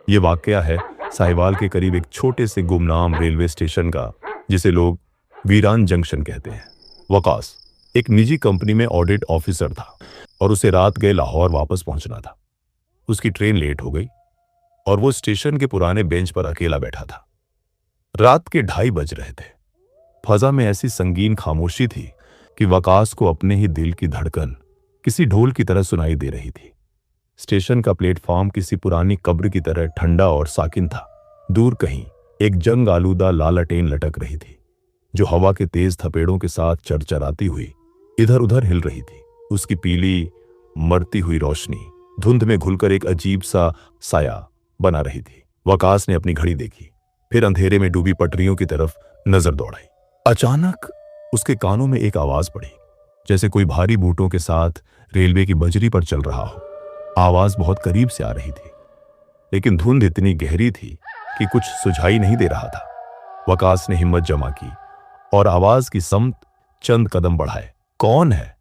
ये वाकया है साहिवाल के करीब एक छोटे से गुमनाम रेलवे स्टेशन का, जिसे लोग वीरान जंक्शन कहते हैं। वकास एक निजी कंपनी में ऑडिट ऑफिसर था और उसे रात गए लाहौर वापस पहुंचना था। उसकी ट्रेन लेट हो गई और वो स्टेशन के पुराने बेंच पर अकेला बैठा था। रात के 2:30 बज रहे थे। फजा में ऐसी संगीन खामोशी थी कि वकास को अपने ही दिल की धड़कन किसी ढोल की तरह सुनाई दे रही थी। स्टेशन का प्लेटफॉर्म किसी पुरानी कब्र की तरह ठंडा और साकिन था। दूर कहीं एक जंग आलूदा लालटेन लटक रही थी, जो हवा के तेज थपेड़ों के साथ चरचराती हुई इधर उधर हिल रही थी। उसकी पीली मरती हुई रोशनी धुंध में घुलकर एक अजीब सा साया बना रही थी। वकास ने अपनी घड़ी देखी, फिर अंधेरे में डूबी पटरियों की तरफ नजर दौड़ाई। अचानक उसके कानों में एक आवाज पड़ी, जैसे कोई भारी बूटों के साथ रेलवे की बजरी पर चल रहा हो। आवाज बहुत करीब से आ रही थी, लेकिन धुंध इतनी गहरी थी कि कुछ सुझाई नहीं दे रहा था। वकास ने हिम्मत जमा की और आवाज की समत चंद कदम बढ़ाए। कौन है?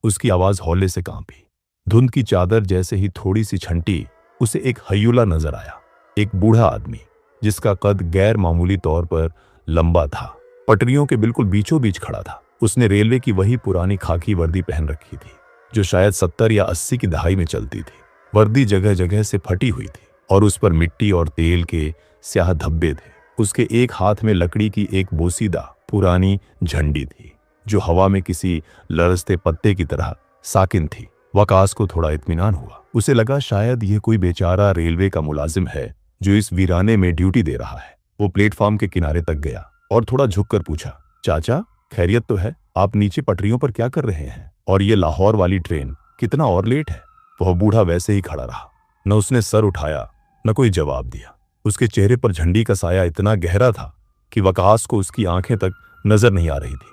उसकी आवाज हौले से कांपी। धुंध की चादर जैसे ही थोड़ी सी छंटी, उसे एक हयूला नजर आया, एक बूढ़ा आदमी जिसका कद गैर मामूली तौर पर लंबा था। पटरियों के बिल्कुल बीचों बीच खड़ा था। उसने रेलवे की वही पुरानी खाकी वर्दी पहन रखी थी, जो शायद 70 या 80 की दहाई में चलती थी। वर्दी जगह जगह से फटी हुई थी और उस पर मिट्टी और तेल के स्याह धब्बे थे। उसके एक हाथ में लकड़ी की एक बोसीदा पुरानी झंडी थी, जो हवा में किसी लरजते पत्ते की तरह साकिन थी। वकास को थोड़ा इत्मीनान हुआ। उसे लगा शायद यह कोई बेचारा रेलवे का मुलाजिम है जो इस वीराने में ड्यूटी दे रहा है। वो प्लेटफॉर्म के किनारे तक गया और थोड़ा झुककर पूछा, चाचा खैरियत तो है? आप नीचे पटरियों पर क्या कर रहे हैं? और ये लाहौर वाली ट्रेन कितना और लेट है? वह बूढ़ा वैसे ही खड़ा रहा। न उसने सर उठाया, न कोई जवाब दिया। उसके चेहरे पर झंडी का साया इतना गहरा था कि वकास को उसकी आंखें तक नजर नहीं आ रही थी।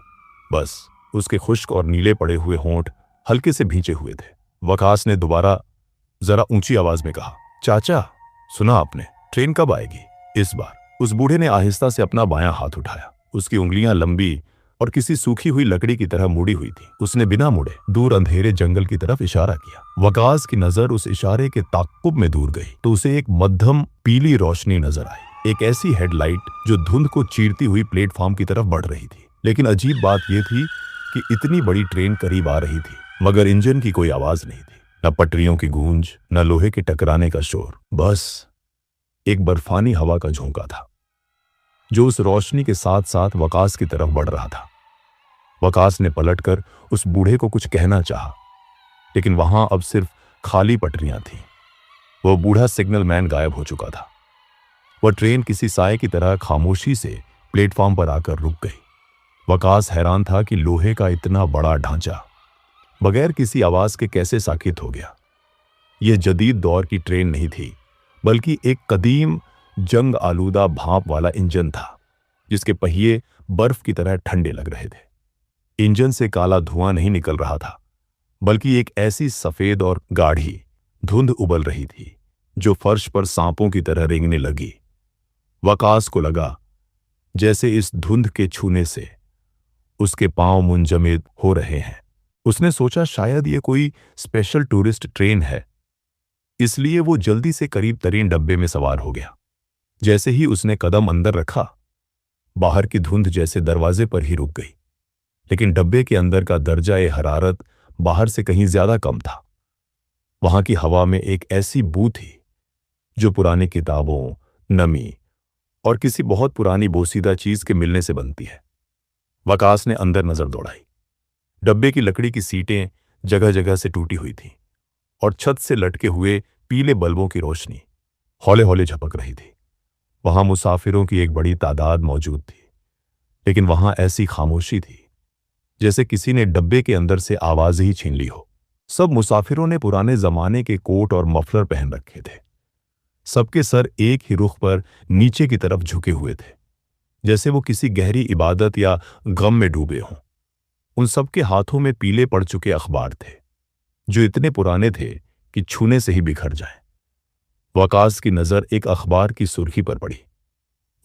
बस उसके खुश्क और नीले पड़े हुए होंठ हल्के से भींचे हुए थे। वकास ने दोबारा जरा ऊंची आवाज में कहा, चाचा सुना आपने? ट्रेन कब आएगी? इस बार उस बूढ़े ने आहिस्ता से अपना बायां हाथ उठाया। उसकी उंगलियां लंबी और किसी सूखी हुई लकड़ी की तरह मुड़ी हुई थी। उसने बिना मुड़े दूर अंधेरे जंगल की तरफ इशारा किया। वकास की नजर उस इशारे के ताक्कुब में दूर गई तो उसे एक मध्यम पीली रोशनी नजर आई, एक ऐसी हेडलाइट जो धुंध को चीरती हुई प्लेटफॉर्म की तरफ बढ़ रही थी। लेकिन अजीब बात यह थी कि इतनी बड़ी ट्रेन करीब आ रही थी, मगर इंजन की कोई आवाज नहीं थी, न पटरियों की गूंज, न लोहे के टकराने का शोर। बस एक बर्फानी हवा का झोंका था, जो उस रोशनी के साथ साथ वकास की तरफ बढ़ रहा था। वकास ने पलटकर उस बूढ़े को कुछ कहना चाहा, लेकिन वहां अब सिर्फ खाली पटरियां थीं। वह बूढ़ा सिग्नल मैन गायब हो चुका था। वह ट्रेन किसी साए की तरह खामोशी से प्लेटफॉर्म पर आकर रुक गई। वकास हैरान था कि लोहे का इतना बड़ा ढांचा बगैर किसी आवाज के कैसे साकित हो गया। यह जदीद दौर की ट्रेन नहीं थी, बल्कि एक कदीम जंग आलूदा भाप वाला इंजन था, जिसके पहिए बर्फ की तरह ठंडे लग रहे थे। इंजन से काला धुआं नहीं निकल रहा था, बल्कि एक ऐसी सफेद और गाढ़ी धुंध उबल रही थी जो फर्श पर सांपों की तरह रेंगने लगी। वकास को लगा जैसे इस धुंध के छूने से उसके पांव मुंजमद हो रहे हैं। उसने सोचा शायद ये कोई स्पेशल टूरिस्ट ट्रेन है, इसलिए वो जल्दी से करीब तरीन डब्बे में सवार हो गया। जैसे ही उसने कदम अंदर रखा, बाहर की धुंध जैसे दरवाजे पर ही रुक गई, लेकिन डब्बे के अंदर का दर्जा-ए हरारत बाहर से कहीं ज्यादा कम था। वहां की हवा में एक ऐसी बू थी जो पुरानी किताबों, नमी और किसी बहुत पुरानी बोसीदा चीज के मिलने से बनती है। वकास ने अंदर नजर दौड़ाई। डब्बे की लकड़ी की सीटें जगह जगह से टूटी हुई थीं और छत से लटके हुए पीले बल्बों की रोशनी हौले हौले झपक रही थी। वहां मुसाफिरों की एक बड़ी तादाद मौजूद थी, लेकिन वहां ऐसी खामोशी थी जैसे किसी ने डब्बे के अंदर से आवाज ही छीन ली हो। सब मुसाफिरों ने पुराने जमाने के कोट और मफलर पहन रखे थे। सबके सर एक ही रुख पर नीचे की तरफ झुके हुए थे, जैसे वो किसी गहरी इबादत या गम में डूबे हों। उन सबके हाथों में पीले पड़ चुके अखबार थे, जो इतने पुराने थे कि छूने से ही बिखर जाएं। वकास की नजर एक अखबार की सुर्खी पर पड़ी।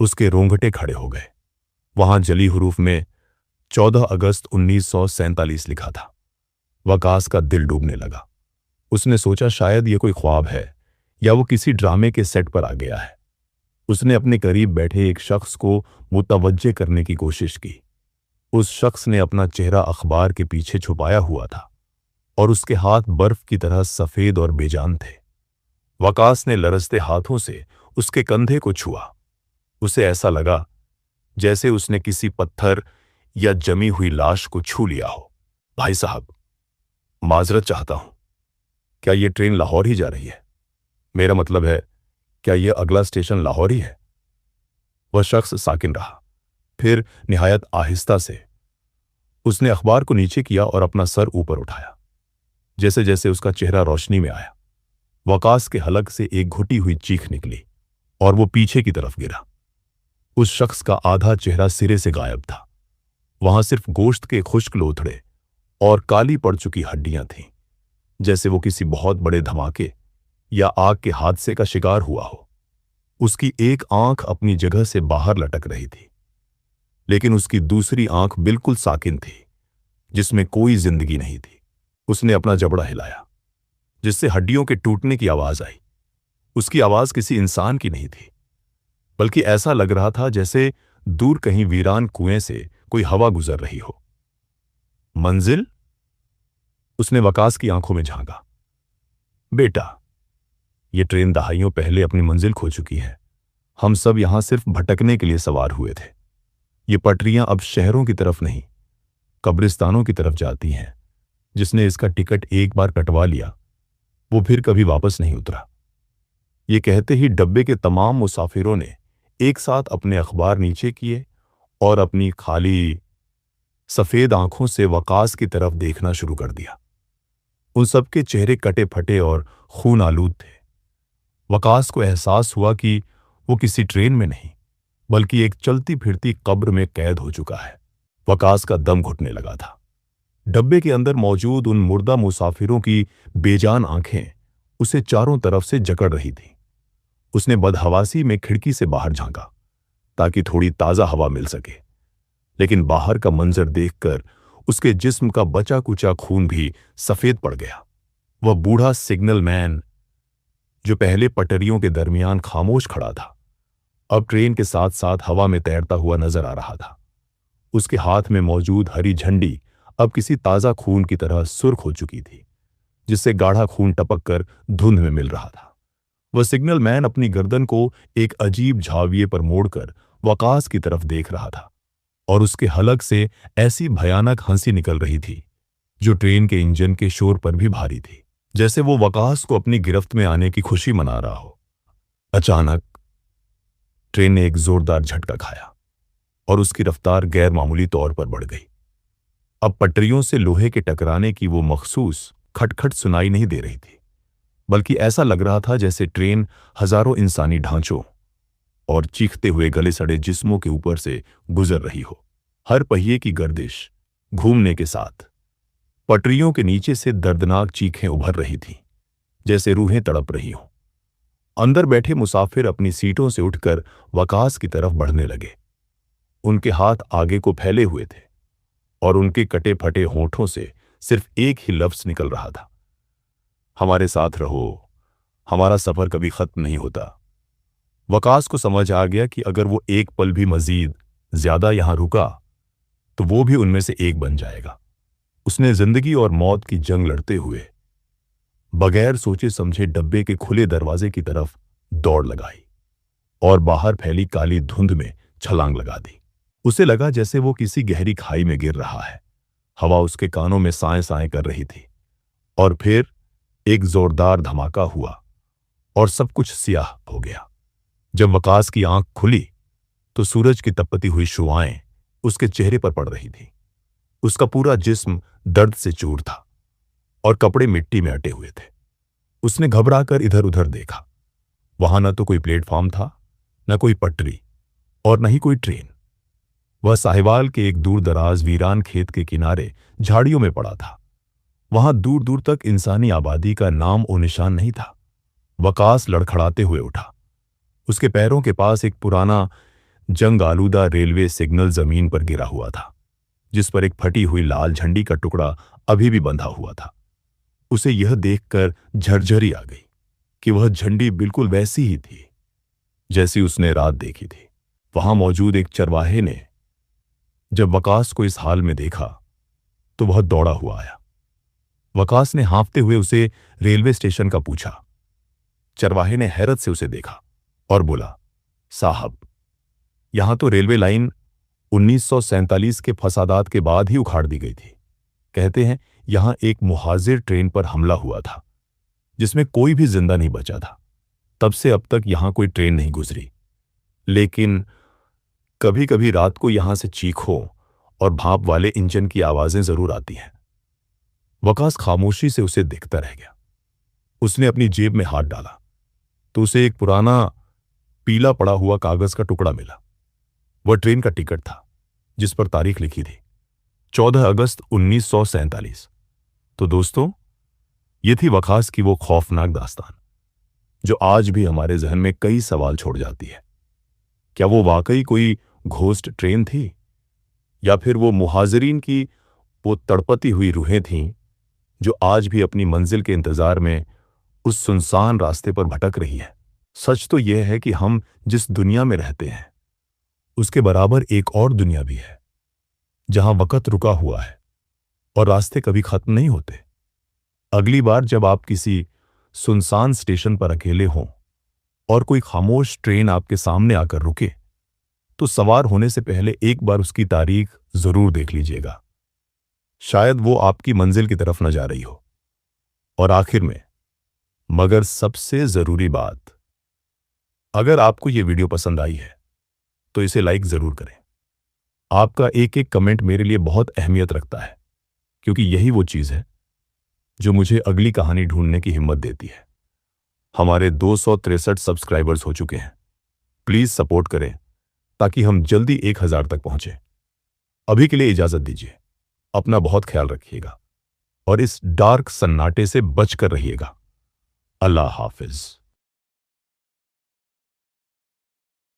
उसके रोंगटे खड़े हो गए। वहां जली हुरूफ में 14 अगस्त 1947 लिखा था। वकास का दिल डूबने लगा। उसने सोचा शायद ये कोई ख्वाब है या वो किसी ड्रामे के सेट पर आ गया है। उसने अपने करीब बैठे एक शख्स को मुतवज्जे करने की कोशिश की। उस शख्स ने अपना चेहरा अखबार के पीछे छुपाया हुआ था और उसके हाथ बर्फ की तरह सफेद और बेजान थे। वकास ने लरजते हाथों से उसके कंधे को छुआ। उसे ऐसा लगा जैसे उसने किसी पत्थर या जमी हुई लाश को छू लिया हो। भाई साहब, माजरत चाहता हूं, क्या यह ट्रेन लाहौर ही जा रही है? मेरा मतलब है, क्या यह अगला स्टेशन लाहौर ही है? वह शख्स साकिन रहा। फिर निहायत आहिस्ता से उसने अखबार को नीचे किया और अपना सर ऊपर उठाया। जैसे जैसे उसका चेहरा रोशनी में आया, वकास के हलक से एक घुटी हुई चीख निकली और वो पीछे की तरफ गिरा। उस शख्स का आधा चेहरा सिरे से गायब था। वहां सिर्फ गोश्त के खुश्क लोथड़े और काली पड़ चुकी हड्डियां थीं, जैसे वो किसी बहुत बड़े धमाके या आग के हादसे का शिकार हुआ हो। उसकी एक आंख अपनी जगह से बाहर लटक रही थी, लेकिन उसकी दूसरी आंख बिल्कुल साकिन थी, जिसमें कोई जिंदगी नहीं थी। उसने अपना जबड़ा हिलाया, जिससे हड्डियों के टूटने की आवाज आई। उसकी आवाज किसी इंसान की नहीं थी, बल्कि ऐसा लग रहा था जैसे दूर कहीं वीरान कुएं से कोई हवा गुजर रही हो। मंजिल? उसने वकास की आंखों में झांका। बेटा, यह ट्रेन दहाइयों पहले अपनी मंजिल खो चुकी है। हम सब यहां सिर्फ भटकने के लिए सवार हुए थे। ये पटरियां अब शहरों की तरफ नहीं, कब्रिस्तानों की तरफ जाती हैं। जिसने इसका टिकट एक बार कटवा लिया, वो फिर कभी वापस नहीं उतरा। ये कहते ही डब्बे के तमाम मुसाफिरों ने एक साथ अपने अखबार नीचे किए और अपनी खाली सफेद आंखों से वकास की तरफ देखना शुरू कर दिया। उन सबके चेहरे कटे फटे और खून आलूद थे। वकास को एहसास हुआ कि वो किसी ट्रेन में नहीं, बल्कि एक चलती फिरती कब्र में कैद हो चुका है। वकास का दम घुटने लगा था। डब्बे के अंदर मौजूद उन मुर्दा मुसाफिरों की बेजान आंखें उसे चारों तरफ से जकड़ रही थीं। उसने बदहवासी में खिड़की से बाहर झांका ताकि थोड़ी ताजा हवा मिल सके, लेकिन बाहर का मंजर देखकर उसके जिस्म का बचा कुचा खून भी सफेद पड़ गया। वह बूढ़ा सिग्नल मैन, जो पहले पटरियों के दरमियान खामोश खड़ा था, अब ट्रेन के साथ साथ हवा में तैरता हुआ नजर आ रहा था। उसके हाथ में मौजूद हरी झंडी अब किसी ताजा खून की तरह सुर्ख हो चुकी थी, जिससे गाढ़ा खून टपक कर धुंध में मिल रहा था। वह सिग्नल मैन अपनी गर्दन को एक अजीब झाविये पर मोड़कर वकास की तरफ देख रहा था और उसके हलक से ऐसी भयानक हंसी निकल रही थी जो ट्रेन के इंजन के शोर पर भी भारी थी, जैसे वो वकास को अपनी गिरफ्त में आने की खुशी मना रहा हो। अचानक ट्रेन ने एक जोरदार झटका खाया और उसकी रफ्तार गैर मामूली तौर पर बढ़ गई। अब पटरियों से लोहे के टकराने की वो मखसूस खटखट सुनाई नहीं दे रही थी, बल्कि ऐसा लग रहा था जैसे ट्रेन हजारों इंसानी ढांचों और चीखते हुए गले सड़े जिस्मों के ऊपर से गुजर रही हो। हर पहिए की गर्दिश घूमने के साथ पटरियों के नीचे से दर्दनाक चीखें उभर रही थीं, जैसे रूहें तड़प रही हों। अंदर बैठे मुसाफिर अपनी सीटों से उठकर वकास की तरफ बढ़ने लगे। उनके हाथ आगे को फैले हुए थे और उनके कटे फटे होंठों से सिर्फ एक ही लफ्ज निकल रहा था, हमारे साथ रहो, हमारा सफर कभी खत्म नहीं होता। वकास को समझ आ गया कि अगर वो एक पल भी मजीद ज्यादा यहां रुका तो वो भी उनमें से एक बन जाएगा। उसने जिंदगी और मौत की जंग लड़ते हुए बगैर सोचे समझे डब्बे के खुले दरवाजे की तरफ दौड़ लगाई और बाहर फैली काली धुंध में छलांग लगा दी। उसे लगा जैसे वो किसी गहरी खाई में गिर रहा है। हवा उसके कानों में साएं साएं कर रही थी और फिर एक जोरदार धमाका हुआ और सब कुछ सियाह हो गया। जब वकास की आंख खुली तो सूरज की तपती हुई शुआएं उसके चेहरे पर पड़ रही थी। उसका पूरा जिस्म दर्द से चूर था और कपड़े मिट्टी में अटे हुए थे। उसने घबराकर इधर उधर देखा। वहां न तो कोई प्लेटफॉर्म था, न कोई पटरी और न ही कोई ट्रेन। वह साहिवाल के एक दूर दराज वीरान खेत के किनारे झाड़ियों में पड़ा था। वहां दूर दूर तक इंसानी आबादी का नाम और निशान नहीं था। वकास लड़खड़ाते हुए उठा। उसके पैरों के पास एक पुराना जंग आलूदा रेलवे सिग्नल जमीन पर गिरा हुआ था, जिस पर एक फटी हुई लाल झंडी का टुकड़ा अभी भी बंधा हुआ था। उसे यह देखकर झरझरी आ गई। कि वह झंडी बिल्कुल वैसी ही थी जैसी उसने रात देखी थी। वहां मौजूद एक चरवाहे ने जब वकास को इस हाल में देखा तो वह दौड़ा हुआ आया। वकास ने हाँफते हुए उसे रेलवे स्टेशन का पूछा। चरवाहे ने हैरत से उसे देखा और बोला, साहब, यहां तो रेलवे लाइन 1947 के फसादात के बाद ही उखाड़ दी गई थी। कहते हैं यहां एक मुहाजिर ट्रेन पर हमला हुआ था जिसमें कोई भी जिंदा नहीं बचा था। तब से अब तक यहां कोई ट्रेन नहीं गुजरी, लेकिन कभी कभी रात को यहां से चीखों और भाप वाले इंजन की आवाजें जरूर आती हैं। वकास खामोशी से उसे देखता रह गया। उसने अपनी जेब में हाथ डाला तो उसे एक पुराना पीला पड़ा हुआ कागज का टुकड़ा मिला। वह ट्रेन का टिकट था जिस पर तारीख लिखी थी 14 अगस्त 1947। तो दोस्तों, ये थी वकास की वो खौफनाक दास्तान जो आज भी हमारे जहन में कई सवाल छोड़ जाती है। क्या वो वाकई कोई घोस्ट ट्रेन थी, या फिर वो मुहाजिरीन की वो तड़पती हुई रूहें थीं जो आज भी अपनी मंजिल के इंतजार में उस सुनसान रास्ते पर भटक रही है? सच तो यह है कि हम जिस दुनिया में रहते हैं उसके बराबर एक और दुनिया भी है जहां वक्त रुका हुआ है और रास्ते कभी खत्म नहीं होते। अगली बार जब आप किसी सुनसान स्टेशन पर अकेले हों और कोई खामोश ट्रेन आपके सामने आकर रुके, तो सवार होने से पहले एक बार उसकी तारीख जरूर देख लीजिएगा। शायद वो आपकी मंजिल की तरफ न जा रही हो। और आखिर में, मगर सबसे जरूरी बात, अगर आपको ये वीडियो पसंद आई है तो इसे लाइक जरूर करें। आपका एक एक कमेंट मेरे लिए बहुत अहमियत रखता है, क्योंकि यही वो चीज है जो मुझे अगली कहानी ढूंढने की हिम्मत देती है। हमारे 263 सब्सक्राइबर्स हो चुके हैं। प्लीज सपोर्ट करें ताकि हम जल्दी 1000 तक पहुंचे। अभी के लिए इजाजत दीजिए। अपना बहुत ख्याल रखिएगा और इस डार्क सन्नाटे से बचकर रहिएगा। अल्लाह हाफिज।